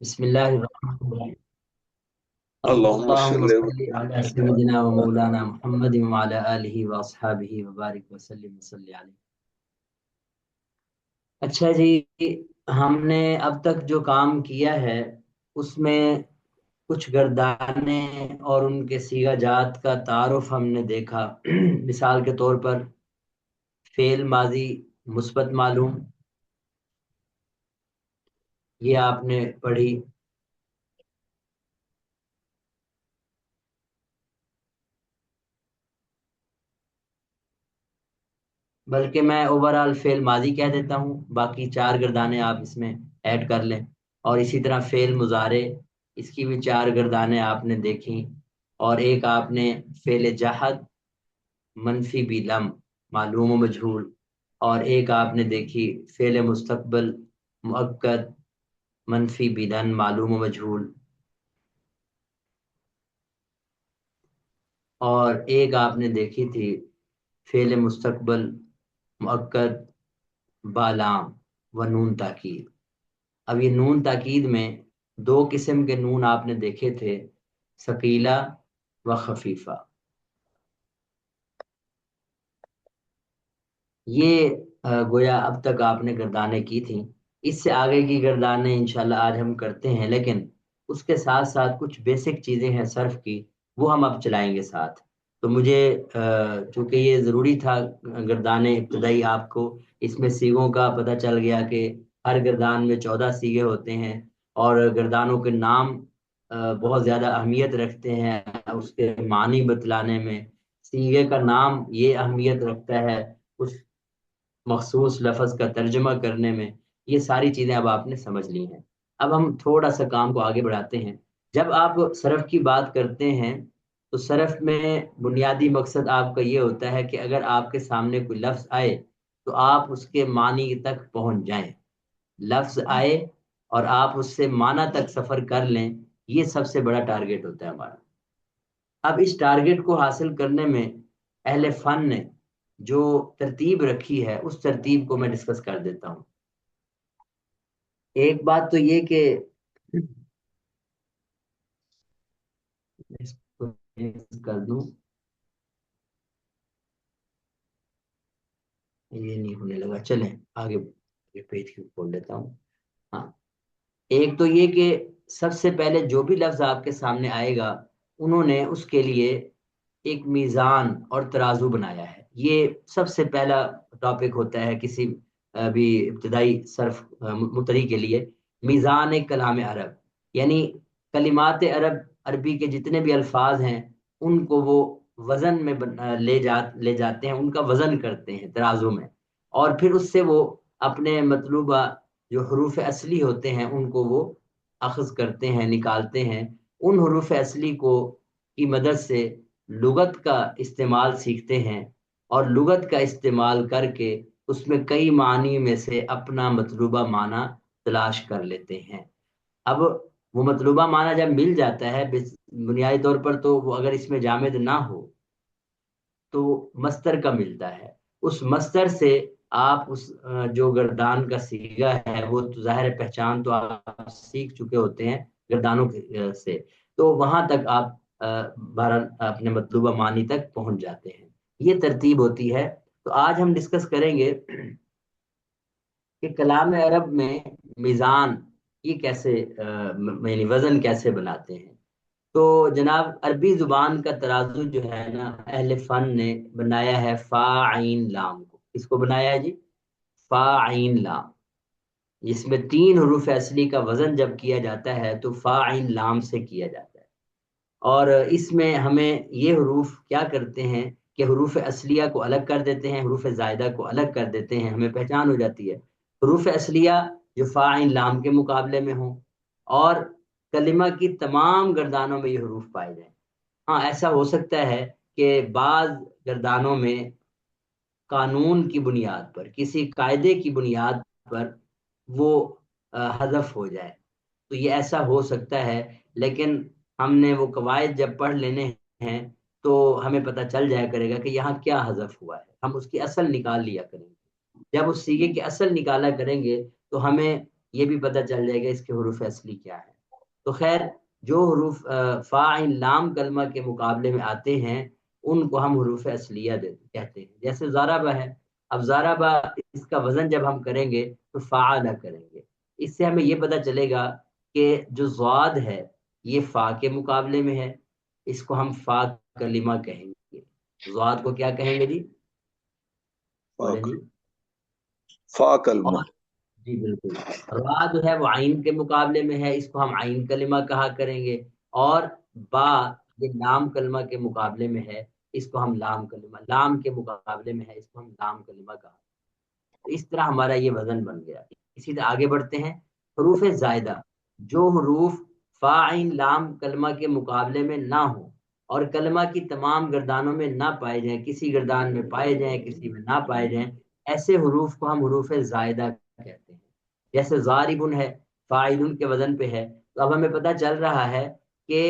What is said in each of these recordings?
بسم الله الرحمن الرحيم. اللهم اللهم صل صل على سيدنا ومولانا محمد وعلى آله وأصحابه وبارك وسلم وصلی علیہ. اچھا جی، ہم نے اب تک جو کام کیا ہے اس میں کچھ گردانے اور ان کے صیغہ جات کا تعارف ہم نے دیکھا. مثال کے طور پر فعل ماضی مثبت معلوم، یہ آپ نے پڑھی. بلکہ میں اوورال فعل ماضی کہہ دیتا ہوں، باقی چار گردانے آپ اس میں ایڈ کر لیں. اور اسی طرح فعل مضارع، اس کی بھی چار گردانے آپ نے دیکھی. اور ایک آپ نے فعل جہد منفی بھی لم معلوم و مجہول. اور ایک آپ نے دیکھی فعل مستقبل مؤکد منفی بھی لن معلوم و مجہول. اور ایک آپ نے دیکھی تھی فعل مستقبل مؤکد بالام و نون تاکید. اب یہ نون تاکید میں دو قسم کے نون آپ نے دیکھے تھے، ثقیلہ و خفیفہ. یہ گویا اب تک آپ نے گردانیں کی تھیں. اس سے آگے کی گردانیں انشاءاللہ آج ہم کرتے ہیں، لیکن اس کے ساتھ ساتھ کچھ بیسک چیزیں ہیں صرف کی، وہ ہم اب چلائیں گے ساتھ. تو مجھے چونکہ یہ ضروری تھا گردانیں ابتدائی آپ کو، اس میں سیغوں کا پتہ چل گیا کہ ہر گردان میں 14 سیغے ہوتے ہیں. اور گردانوں کے نام بہت زیادہ اہمیت رکھتے ہیں اس کے معنی بتلانے میں. سیغے کا نام یہ اہمیت رکھتا ہے اس مخصوص لفظ کا ترجمہ کرنے میں. یہ ساری چیزیں اب آپ نے سمجھ لی ہیں. اب ہم تھوڑا سا کام کو آگے بڑھاتے ہیں. جب آپ صرف کی بات کرتے ہیں تو صرف میں بنیادی مقصد آپ کا یہ ہوتا ہے کہ اگر آپ کے سامنے کوئی لفظ آئے تو آپ اس کے معنی تک پہنچ جائیں. لفظ آئے اور آپ اس سے معنی تک سفر کر لیں، یہ سب سے بڑا ٹارگٹ ہوتا ہے ہمارا. اب اس ٹارگٹ کو حاصل کرنے میں اہل فن نے جو ترتیب رکھی ہے اس ترتیب کو میں ڈسکس کر دیتا ہوں. ایک بات تو یہ کہ اس کو کر دوں، یہ نہیں ہونے لگا. چلیں آگے پیج کی کھول لیتا ہوں. ہاں، ایک تو یہ کہ سب سے پہلے جو بھی لفظ آپ کے سامنے آئے گا انہوں نے اس کے لیے ایک میزان اور ترازو بنایا ہے. یہ سب سے پہلا ٹاپک ہوتا ہے کسی بھی ابتدائی صرف مبتدی کے لیے. میزان کلام عرب، یعنی کلمات عرب، عربی کے جتنے بھی الفاظ ہیں ان کو وہ وزن میں لے جاتے ہیں، ان کا وزن کرتے ہیں ترازو میں. اور پھر اس سے وہ اپنے مطلوبہ جو حروف اصلی ہوتے ہیں ان کو وہ اخذ کرتے ہیں، نکالتے ہیں. ان حروف اصلی کو کی مدد سے لغت کا استعمال سیکھتے ہیں، اور لغت کا استعمال کر کے اس میں کئی معنی میں سے اپنا مطلوبہ معنی تلاش کر لیتے ہیں. اب وہ مطلوبہ معنی جب مل جاتا ہے بنیادی طور پر، تو وہ اگر اس میں جامد نہ ہو تو مستر کا ملتا ہے. اس مستر سے آپ اس جو گردان کا صیغہ ہے وہ تو ظاہر پہچان تو آپ سیکھ چکے ہوتے ہیں گردانوں سے، تو وہاں تک آپ بہرحال اپنے مطلوبہ معنی تک پہنچ جاتے ہیں. یہ ترتیب ہوتی ہے. تو آج ہم ڈسکس کریں گے کہ کلام عرب میں میزان یہ کیسے یعنی وزن کیسے بناتے ہیں. تو جناب عربی زبان کا ترازو جو ہے نا، اہل فن نے بنایا ہے فا عین لام کو. اس کو بنایا ہے جی فا عین لام. جس میں تین حروف اصلی کا وزن جب کیا جاتا ہے تو فا عین لام سے کیا جاتا ہے. اور اس میں ہمیں یہ حروف کیا کرتے ہیں کہ حروف اصلیہ کو الگ کر دیتے ہیں، حروف زائدہ کو الگ کر دیتے ہیں. ہمیں پہچان ہو جاتی ہے حروف اصلیہ جو فا عین لام کے مقابلے میں ہوں، اور کلمہ کی تمام گردانوں میں یہ حروف پائے جائیں. ہاں، ایسا ہو سکتا ہے کہ بعض گردانوں میں قانون کی بنیاد پر، کسی قاعدے کی بنیاد پر وہ حذف ہو جائے، تو یہ ایسا ہو سکتا ہے. لیکن ہم نے وہ قواعد جب پڑھ لینے ہیں تو ہمیں پتہ چل جایا کرے گا کہ یہاں کیا حذف ہوا ہے. ہم اس کی اصل نکال لیا کریں گے. جب اس سیغے کی اصل نکالا کریں گے تو ہمیں یہ بھی پتہ چل جائے گا اس کے حروف اصلی کیا ہے۔ تو خیر جو حروف فا عین لام کلمہ کے مقابلے میں آتے ہیں ان کو ہم حروف اصلیہ کہتے ہیں۔ جیسے ضربہ ہے، اب ضربہ اس کا وزن جب ہم کریں گے تو فعل کریں گے، اس سے ہمیں یہ پتہ چلے گا کہ جو ضاد ہے یہ فا کے مقابلے میں ہے، اس کو ہم فا کلمہ کہیں گے۔ ضاد کو کیا کہیں گے جی؟ بولیں جی۔ فا کلمہ۔ اور جی بالکل، را جو ہے وہ عین کے مقابلے میں ہے، اس کو ہم عین کلمہ کہا کریں گے، اور با یہ لام کلمہ کے مقابلے میں ہے، اس کو ہم لام کلمہ، لام کے مقابلے میں ہے، اس کو ہم لام کلمہ کہا۔ تو اس طرح ہمارا یہ وزن بن گیا۔ اسی طرح آگے بڑھتے ہیں، حروف زائدہ، جو حروف فا عین لام کلمہ کے مقابلے میں نہ ہو اور کلمہ کی تمام گردانوں میں نہ پائے جائیں، کسی گردان میں پائے جائیں کسی میں نہ پائے جائیں، ایسے حروف کو ہم حروف زائدہ کہتے ہیں۔ جیسے ضاربن ہے، فاعلن کے وزن پہ ہے، تو اب ہمیں پتہ چل رہا ہے کہ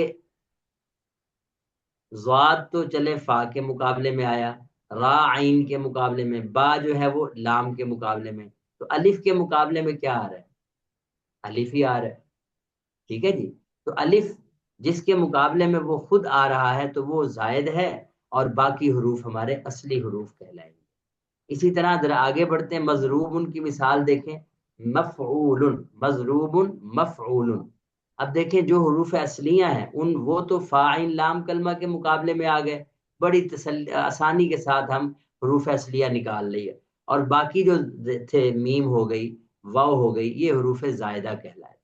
ضاد تو چلے فا کے مقابلے میں آیا، را عین کے مقابلے میں، با جو ہے وہ لام کے مقابلے میں، تو الف کے مقابلے میں کیا آ رہا ہے؟ الف ہی آ رہا ہے، ٹھیک ہے جی۔ تو الف جس کے مقابلے میں وہ خود آ رہا ہے تو وہ زائد ہے، اور باقی حروف ہمارے اصلی حروف کہلائیں گے۔ اسی طرح ذرا آگے بڑھتے ہیں، مضروب کی مثال دیکھیں، مفعول، مضروب مفعول۔ اب دیکھیں جو حروف اصلیہ ہیں وہ تو فاعل لام کلمہ کے مقابلے میں آ گئے، بڑی آسانی کے ساتھ ہم حروف اصلیہ نکال لیے، اور باقی جو تھے میم ہو گئی، واو ہو گئی، یہ حروف زائدہ کہلائے۔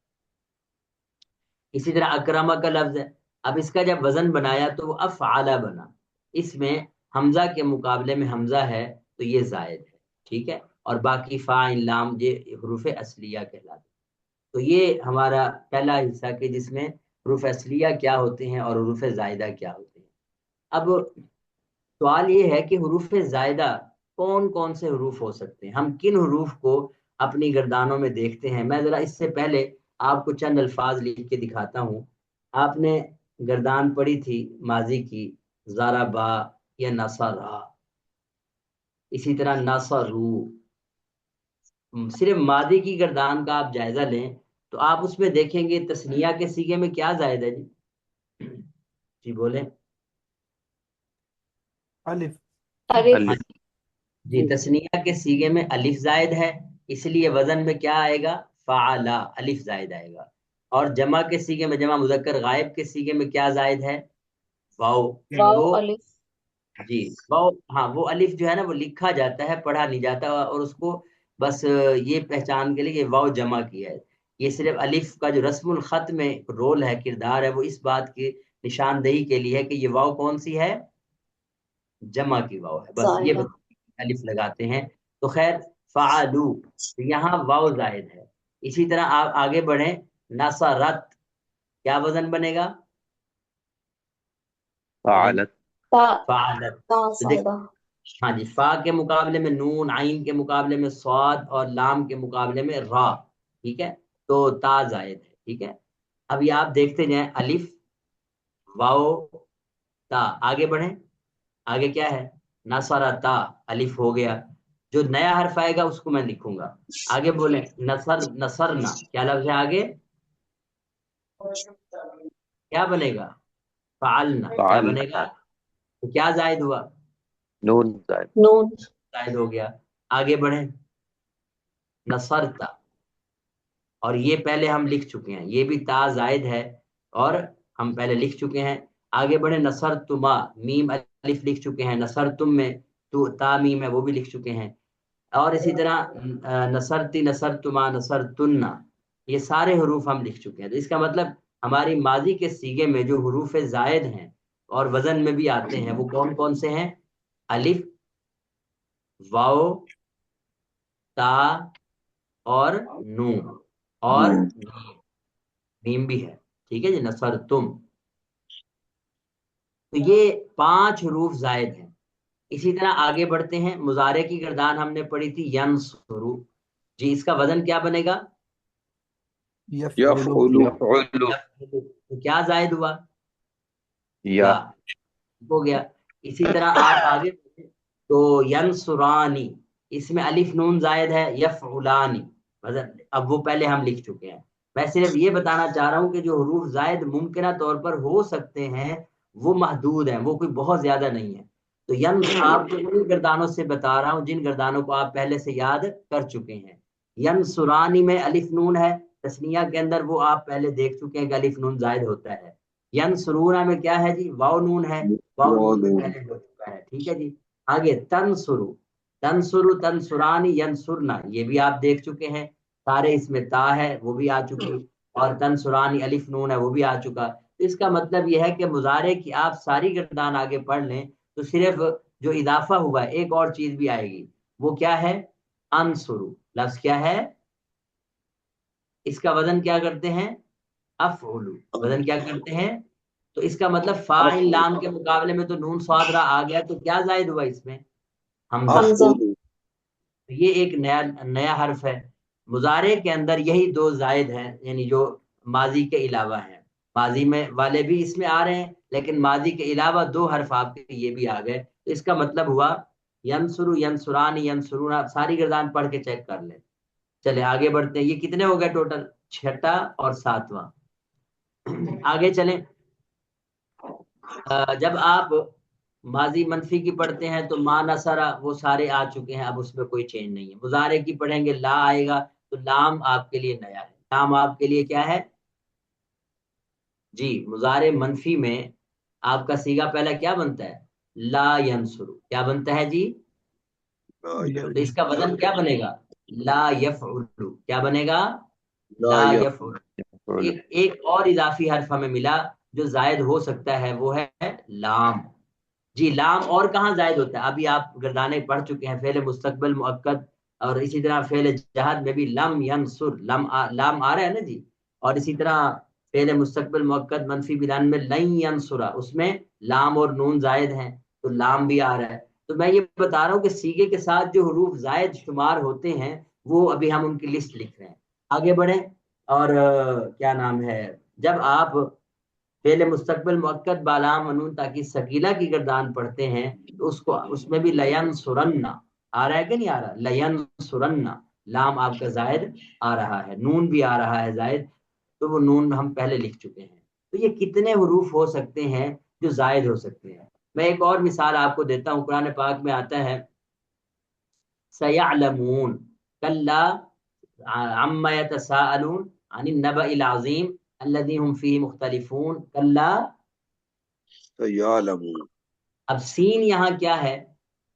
اسی طرح اکرمہ کا لفظ ہے، اب اس کا جب وزن بنایا تو وہ افعال بنا، اس میں حمزہ کے مقابلے میں حمزہ ہے تو یہ زائد ہے، ٹھیک ہے، اور باقی فاعل لام یہ حروف اصلیہ کہلاتے ہیں۔ تو یہ ہمارا پہلا حصہ کہ جس میں حروف اصلیہ کیا ہوتے ہیں اور حروف زائدہ کیا ہوتے ہیں۔ اب سوال یہ ہے کہ حروف زائدہ کون کون سے حروف ہو سکتے ہیں، ہم کن حروف کو اپنی گردانوں میں دیکھتے ہیں۔ میں ذرا اس سے پہلے آپ کو چند الفاظ لکھ کے دکھاتا ہوں۔ آپ نے گردان پڑھی تھی ماضی کی، ضربا یا نصرا، اسی طرح نصرو، صرف ماضی کی گردان کا آپ جائزہ لیں تو آپ اس میں دیکھیں گے تثنیہ کے سیغے میں کیا زائد ہے جی؟ جی بولیں الف۔ الف۔ جی، تثنیہ کے سیغے میں الف زائد ہے، اس لیے وزن میں کیا آئے گا؟ فعلا، الف زائد آئے گا۔ اور جمع کے سیغے میں، جمع مذکر غائب کے سیغے میں کیا زائد ہے؟ واو۔ تو جی واو، ہاں وہ الف جو ہے نا وہ لکھا جاتا ہے، پڑھا نہیں جاتا، اور اس کو بس یہ پہچان کے لیے کہ واو جمع کیا ہے۔ یہ صرف الف کا جو رسم الخط میں رول ہے، کردار ہے، وہ اس بات کی نشاندہی کے لیے ہے کہ یہ واو کون سی ہے؟ جمع کی واو ہے، بس یہ الف لگاتے ہیں۔ تو خیر فعلو، یہاں واو زائد ہے۔ اسی طرح آپ آگے بڑھیں، نصرت، کیا وزن بنے گا؟ فعلت۔ فعلت، تو دیکھیں، ہاں جی، فا کے مقابلے میں نون، عین کے مقابلے میں صاد، اور لام کے مقابلے میں را، ٹھیک ہے، تو تا زائد ہے، ٹھیک ہے۔ اب یہ آپ دیکھتے جائیں، الف، واو، تا، آگے بڑھیں، آگے کیا ہے؟ نصرتا، الف ہو گیا، جو نیا حرف آئے گا اس کو میں لکھوں گا۔ آگے بولیں، نصرنا، کیا لفظ ہے آگے؟ کیا بنے گا؟ فعلنا، کیا فعل، بنے گا؟ تو کیا زائد ہوا؟ نون زائد۔ زائد ہو گیا۔ آگے بڑھیں، نصرتا، اور یہ پہلے ہم لکھ چکے ہیں، یہ بھی تا زائد ہے اور ہم پہلے لکھ چکے ہیں۔ آگے بڑھیں، نصرتما، میم الف لکھ چکے ہیں، نصرتم میں تو تا میم ہے وہ بھی لکھ چکے ہیں، اور اسی طرح نصرتی، نصرتما، نصرتنا، یہ سارے حروف ہم لکھ چکے ہیں۔ تو اس کا مطلب ہماری ماضی کے سیغے میں جو حروف زائد ہیں اور وزن میں بھی آتے ہیں وہ کون کون سے ہیں؟ الف، واو، تا، اور نون، اور میم بھی ہے، ٹھیک ہے جی، نصرتم۔ تو یہ 5 حروف زائد ہیں۔ اسی طرح آگے بڑھتے ہیں، مضارع کی گردان ہم نے پڑھی تھی ینصرو، جی اس کا وزن کیا بنے گا؟ یفعلو۔ یفعل۔ تو کیا زائد ہوا؟ یا۔ یا، ہو گیا۔ اسی طرح آپ آگے بڑھیں تو ینصرانی، اس میں الف نون زائد ہے، یفعلانی، اب وہ پہلے ہم لکھ چکے ہیں. میں صرف یہ بتانا چاہ رہا ہوں کہ جو حروف زائد ممکنہ طور پر ہو سکتے ہیں وہ محدود ہیں، وہ کوئی بہت زیادہ نہیں ہے. تو آپ کو ان گردانوں سے بتا رہا ہوں جن گردانوں کو آپ پہلے سے یاد کر چکے ہیں. ینصرانی میں الف نون ہے، تسنیہ کے اندر وہ آپ پہلے دیکھ چکے ہیں کہ الف نون زائد ہوتا ہے. ینصرون میں کیا ہے جی؟ واو نون ہے، واو نون پہلے ہو چکا ہے. ٹھیک ہے جی. آگے تنصرو، تنصرو تنصرانی ینصرنا، یہ بھی آپ دیکھ چکے ہیں. سارے اس میں تا ہے وہ بھی آ چکی، اور تنصرانی الف نون ہے وہ بھی آ چکا. تو اس کا مطلب یہ ہے کہ مضارع کی آپ ساری گردان آگے پڑھ لیں تو صرف جو اضافہ ہوا ہے ایک اور چیز بھی آئے گی، وہ کیا ہے؟ انصرو. لفظ کیا ہے؟ اس کا وزن کیا کرتے ہیں؟ افعلو. وزن کیا کرتے ہیں؟ تو اس کا مطلب فاعل لام کے مقابلے میں تو نون صاد را آ گیا، تو کیا زائد ہوا اس میں؟ حمزہ. حمزہ. یہ ایک نیا حرف ہے. مضارع کے اندر یہی دو زائد ہیں، یعنی جو ماضی کے علاوہ ہیں. ماضی میں والے بھی اس میں آ رہے ہیں، لیکن ماضی کے علاوہ دو حرف آپ کے یہ بھی آ گئے. تو اس کا مطلب ہوا ینصرو ینصرانی ینصرونا. ساری گردان پڑھ کے چیک کر لیں. چلے آگے بڑھتے ہیں. یہ کتنے ہو گئے ٹوٹل؟ چھٹا اور ساتواں. آگے چلیں. جب آپ ماضی منفی کی پڑھتے ہیں تو ما نصرہ وہ سارے آ چکے ہیں، اب اس میں کوئی چینج نہیں ہے. مضارع کی پڑھیں گے لا آئے گا، تو لام آپ کے لیے نیا ہے. لام آپ کے لیے کیا ہے جی؟ مضارع منفی میں آپ کا صیغہ پہلا کیا بنتا ہے؟ لا ینصرو. کیا بنتا ہے جی؟ تو اس کا وزن کیا بنے گا؟ لا یفعلو. کیا بنے گا؟ لا یفعل. ایک اور اضافی حرف ہمیں ملا جو زائد ہو سکتا ہے، وہ ہے لام. جی لام اور کہاں زائد ہوتا ہے؟ ابھی آپ گردانے پڑھ چکے ہیں. فعل مستقبل مؤکد اور اسی طرح فعل جہاد میں بھی لم ینصر لام آ رہا ہے نا جی. اور اسی طرح فعل مستقبل مؤکد منفی بیان میں لن ینصرا، اس میں لام اور نون زائد ہیں، تو لام بھی آ رہا ہے. تو میں یہ بتا رہا ہوں کہ سیغے کے ساتھ جو حروف زائد شمار ہوتے ہیں وہ ابھی ہم ان کی لسٹ لکھ رہے ہیں. آگے بڑھیں. اور کیا نام ہے، جب آپ فعل مستقبل مؤکد بالام ونون تاکہ ثقیلہ کی گردان پڑھتے ہیں تو اس میں بھی لینصرنا آ رہا ہے کہ نہیں آ رہا؟ لینصرنا. لام آپ کا زائد آ رہا ہے، نون بھی آ رہا ہے زائد، تو وہ نون ہم پہلے لکھ چکے ہیں. تو یہ کتنے حروف ہو سکتے ہیں جو زائد ہو سکتے ہیں؟ میں ایک اور مثال آپ کو دیتا ہوں. قرآن پاک میں آتا ہے سیعلمون کلا عما يتساءلون عن النبأ العظیم الذی هم فیہ مختلفون کلا. سیعلمون. اب سین یہاں کیا ہے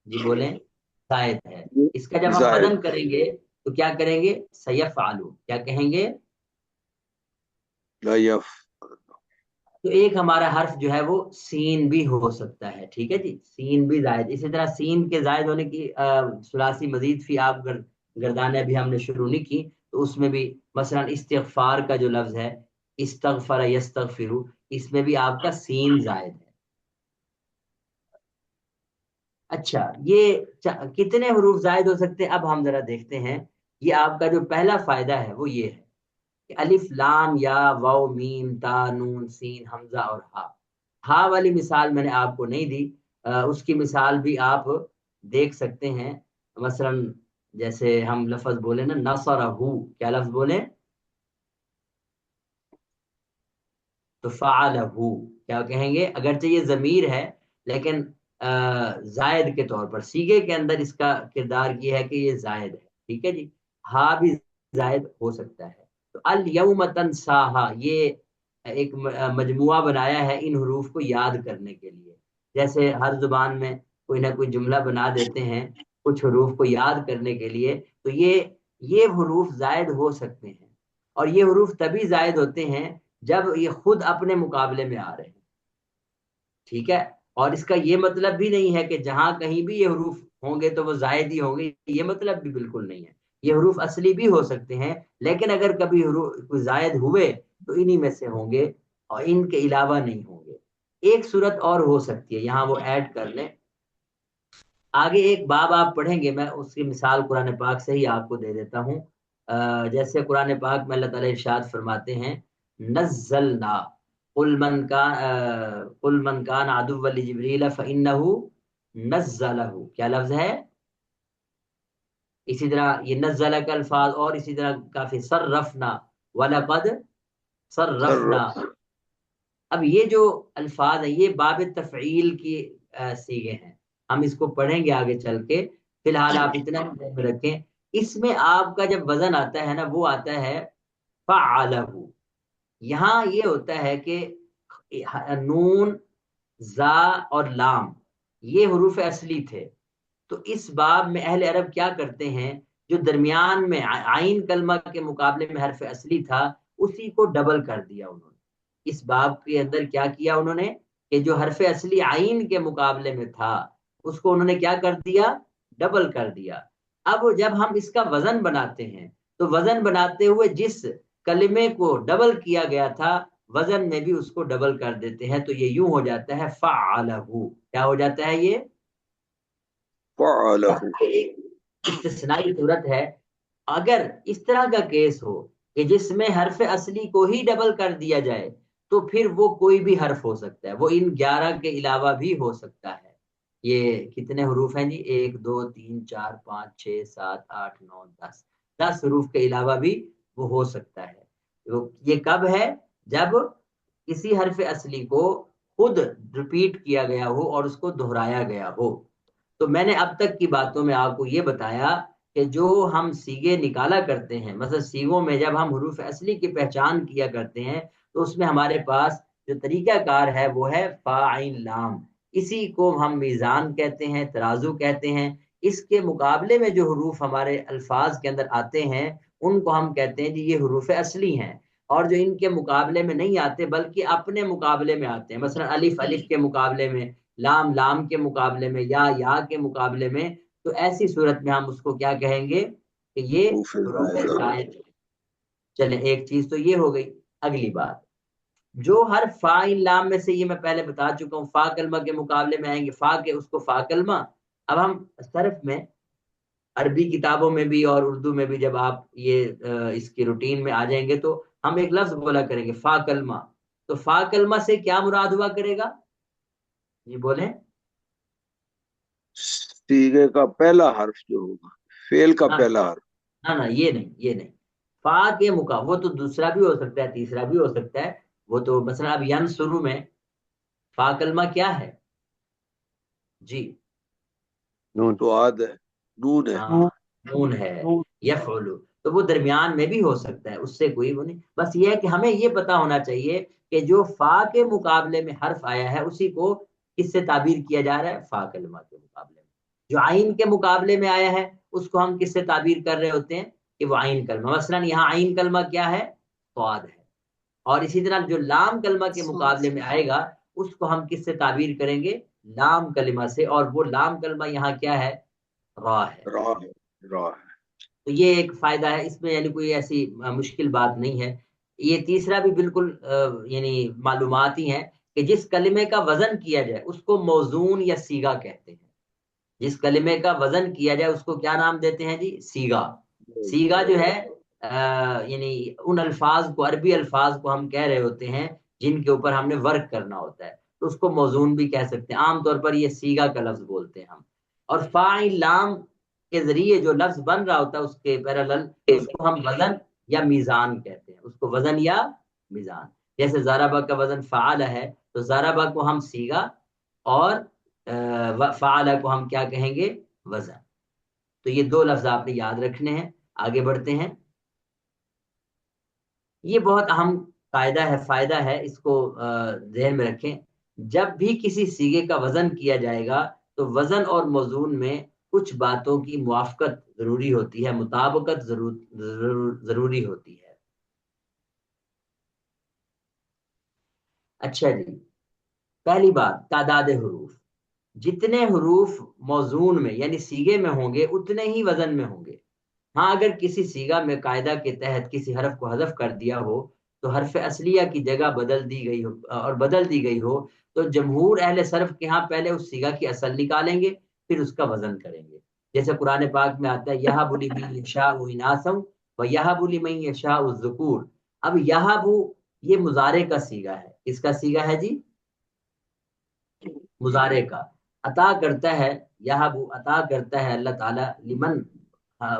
جی؟ بولیں. زائد ہے. اس کا جب ہم زائد. وزن کریں گے تو کیا کریں گے؟ سیفعلو. کیا کہیں گے؟ لا یف. تو ایک ہمارا حرف جو ہے وہ سین بھی ہو سکتا ہے. ٹھیک ہے جی. سین بھی زائد. اسی طرح سین کے زائد ہونے کی ثلاثی مزید فی آپ گردانے ابھی ہم نے شروع نہیں کی، تو اس میں بھی مثلا استغفار کا جو لفظ ہے استغفر یستغفرو، اس میں بھی آپ کا سین زائد ہے. اچھا یہ کتنے حروف زائد ہو سکتے ہیں اب ہم ذرا دیکھتے ہیں. یہ آپ کا جو پہلا فائدہ ہے وہ یہ ہے کہ الف لام یا واو میم تا نون سین حمزہ اور ہا. ہا والی مثال میں نے آپ کو نہیں دی، اس کی مثال بھی آپ دیکھ سکتے ہیں. مثلا جیسے ہم لفظ بولے نا نصرہ، کیا لفظ بولے؟ تو فعلہ، کیا کہیں گے؟ اگرچہ یہ ضمیر ہے لیکن زائد کے طور پر صیغے کے اندر اس کا کردار یہ ہے کہ یہ زائد ہے. ٹھیک ہے جی. ہا بھی زائد ہو سکتا ہے. تو الیوم تنساہا یہ ایک مجموعہ بنایا ہے ان حروف کو یاد کرنے کے لیے. جیسے ہر زبان میں کوئی نہ کوئی جملہ بنا دیتے ہیں کچھ حروف کو یاد کرنے کے لیے، تو یہ حروف زائد ہو سکتے ہیں. اور یہ حروف تبھی زائد ہوتے ہیں جب یہ خود اپنے مقابلے میں آ رہے ہیں. ٹھیک ہے. اور اس کا یہ مطلب بھی نہیں ہے کہ جہاں کہیں بھی یہ حروف ہوں گے تو وہ زائد ہی ہوں گے، یہ مطلب بھی بالکل نہیں ہے. یہ حروف اصلی بھی ہو سکتے ہیں، لیکن اگر کبھی حروف زائد ہوئے تو انہی میں سے ہوں گے اور ان کے علاوہ نہیں ہوں گے. ایک صورت اور ہو سکتی ہے، یہاں وہ ایڈ کر لیں. آگے ایک باب آپ پڑھیں گے، میں اس کی مثال قرآن پاک سے ہی آپ کو دے دیتا ہوں. جیسے قرآن پاک میں اللہ تعالیٰ ارشاد فرماتے ہیں نزلنا قل من کان عدوا لجبریل فانہ نزلہ. کیا لفظ ہے؟ اسی طرح یہ نزل کا الفاظ، اور اسی طرح کافی صرفنا، وَلَقَدْ سر صرفنا. اب یہ جو الفاظ ہیں یہ باب تفعیل کی صیغے ہیں، ہم اس کو پڑھیں گے آگے چل کے. فی الحال آپ اتنا ہی ذہن میں رکھیں، اس میں آپ کا جب وزن آتا ہے نا وہ آتا ہے فعلہ. یہاں یہ ہوتا ہے کہ نون، زا اور لام یہ حروف اصلی تھے، تو اس باب میں اہل عرب کیا کرتے ہیں، جو درمیان میں عین کلمہ کے مقابلے میں حرف اصلی تھا اسی کو ڈبل کر دیا انہوں نے. اس باب کے اندر کیا کیا انہوں نے کہ جو حرف اصلی عین کے مقابلے میں تھا اس کو انہوں نے کیا کر دیا، ڈبل کر دیا. اب جب ہم اس کا وزن بناتے ہیں تو وزن بناتے ہوئے جس کلمے کو ڈبل کیا گیا تھا وزن میں بھی اس کو ڈبل کر دیتے ہیں، تو یہ یوں ہو جاتا ہے فعلہ. کیا ہو جاتا ہے یہ؟ فعلہ. ایک استثنائی صورت ہے. اگر اس طرح کا کیس ہو کہ جس میں حرف اصلی کو ہی ڈبل کر دیا جائے تو پھر وہ کوئی بھی حرف ہو سکتا ہے، وہ ان 11 کے علاوہ بھی ہو سکتا ہے. یہ کتنے حروف ہیں جی؟ 1 2 3 4 5 6 7 8 9 10. 10 حروف کے علاوہ بھی وہ ہو سکتا ہے. یہ کب ہے؟ جب کسی حرف اصلی کو خود ریپیٹ کیا گیا ہو اور اس کو دہرایا گیا ہو. تو میں نے اب تک کی باتوں میں آپ کو یہ بتایا کہ جو ہم سیگے نکالا کرتے ہیں، مثلا سیگوں میں جب ہم حروف اصلی کی پہچان کیا کرتے ہیں تو اس میں ہمارے پاس جو طریقہ کار ہے وہ ہے فا عین لام. اسی کو ہم میزان کہتے ہیں، ترازو کہتے ہیں. اس کے مقابلے میں جو حروف ہمارے الفاظ کے اندر آتے ہیں ان کو ہم کہتے ہیں جی یہ حروف اصلی ہیں. اور جو ان کے مقابلے میں نہیں آتے بلکہ اپنے مقابلے میں آتے ہیں، مثلا الف الف کے مقابلے میں، لام لام کے مقابلے میں، یا کے مقابلے میں، تو ایسی صورت میں ہم اس کو کیا کہیں گے کہ یہ حروف حروف زائدہ. زائد. چلیں ایک چیز تو یہ ہو گئی. اگلی بات، جو ہر فا ان لام میں سے یہ میں پہلے بتا چکا ہوں فا کلمہ کے مقابلے میں آئیں گے، فا کے اس کو فا کلمہ. اب ہم صرف میں عربی کتابوں میں بھی اور اردو میں بھی جب آپ یہ اس کی روٹین میں آ جائیں گے تو ہم ایک لفظ بولا کریں گے فا کلمہ. تو فا کلمہ سے کیا مراد ہوا کرے گا؟ جی بولیں. سیغے کا پہلا حرف جو ہوگا، فعل کا ہاں پہلا حرف. نہ یہ نہیں، یہ نہیں. فا کے مقابلے وہ تو دوسرا بھی ہو سکتا ہے، تیسرا بھی ہو سکتا ہے. وہ تو مثلا اب ینصرو میں فا کلمہ کیا ہے جی؟ نون تو آد ہے، نون ہے. ہاں نون ہے. یفعلو تو وہ درمیان میں بھی ہو سکتا ہے، اس سے کوئی وہ نہیں. بس یہ ہے کہ ہمیں یہ پتا ہونا چاہیے کہ جو فا کے مقابلے میں حرف آیا ہے اسی کو کس سے تعبیر کیا جا رہا ہے؟ فا کلمہ کے مقابلے میں. جو عین کے مقابلے میں آیا ہے اس کو ہم کس سے تعبیر کر رہے ہوتے ہیں کہ وہ عین کلمہ. مثلا یہاں عین کلمہ کیا ہے؟ صاد ہے. اور اسی طرح جو لام کلمہ کے مقابلے میں آئے گا اس کو ہم کس سے تعبیر کریں گے؟ لام کلمہ سے. اور وہ لام کلمہ یہاں کیا ہے؟ را ہے. راہ ہے، راہ ہے. تو یہ ایک فائدہ ہے اس میں، یعنی کوئی ایسی مشکل بات نہیں ہے. یہ تیسرا بھی بالکل یعنی معلومات ہی ہیں کہ جس کلمے کا وزن کیا جائے اس کو موزون یا سیگا کہتے ہیں. جس کلمے کا وزن کیا جائے اس کو کیا نام دیتے ہیں جی؟ سیگا. سیگا جو ہے یعنی ان الفاظ کو، عربی الفاظ کو ہم کہہ رہے ہوتے ہیں جن کے اوپر ہم نے ورک کرنا ہوتا ہے، تو اس کو موزون بھی کہہ سکتے ہیں. عام طور پر یہ سیگا کا لفظ بولتے ہیں ہم. اور فاعل لام کے ذریعے جو لفظ بن رہا ہوتا ہے اس کے پیرالل اس کو ہم وزن یا میزان کہتے ہیں، اس کو وزن یا میزان. جیسے ضربہ کا وزن فعل ہے تو ضربہ کو ہم سیگا اور فعل کو ہم کیا کہیں گے؟ وزن. تو یہ دو لفظ آپ نے یاد رکھنے ہیں. آگے بڑھتے ہیں. یہ بہت اہم قاعدہ ہے، فائدہ ہے، اس کو ذہن میں رکھیں. جب بھی کسی سیگے کا وزن کیا جائے گا تو وزن اور موزون میں کچھ باتوں کی موافقت ضروری ہوتی ہے، مطابقت ضروری ہوتی ہے. اچھا جی، پہلی بات تعداد حروف. جتنے حروف موزون میں یعنی سیگے میں ہوں گے اتنے ہی وزن میں ہوں گے. ہاں اگر کسی سیگا میں قاعدہ کے تحت کسی حرف کو حذف کر دیا ہو تو حرف اصلیہ کی جگہ بدل دی گئی ہو اور بدل دی گئی ہو تو جمہور اہل صرف کے ہاں پہلے اس سیگا کی اصل نکالیں گے پھر اس کا وزن کریں گے. جیسے قرآن پاک میں آتا ہے یہب لمن یشاء اناثا ویہب لمن یشاء الذکور. اب یہب یہ مضارع کا سیگا ہے. کس کا سیگا ہے جی؟ مضارع کا. عطا کرتا ہے، یہب عطا کرتا ہے اللہ تعالی لمن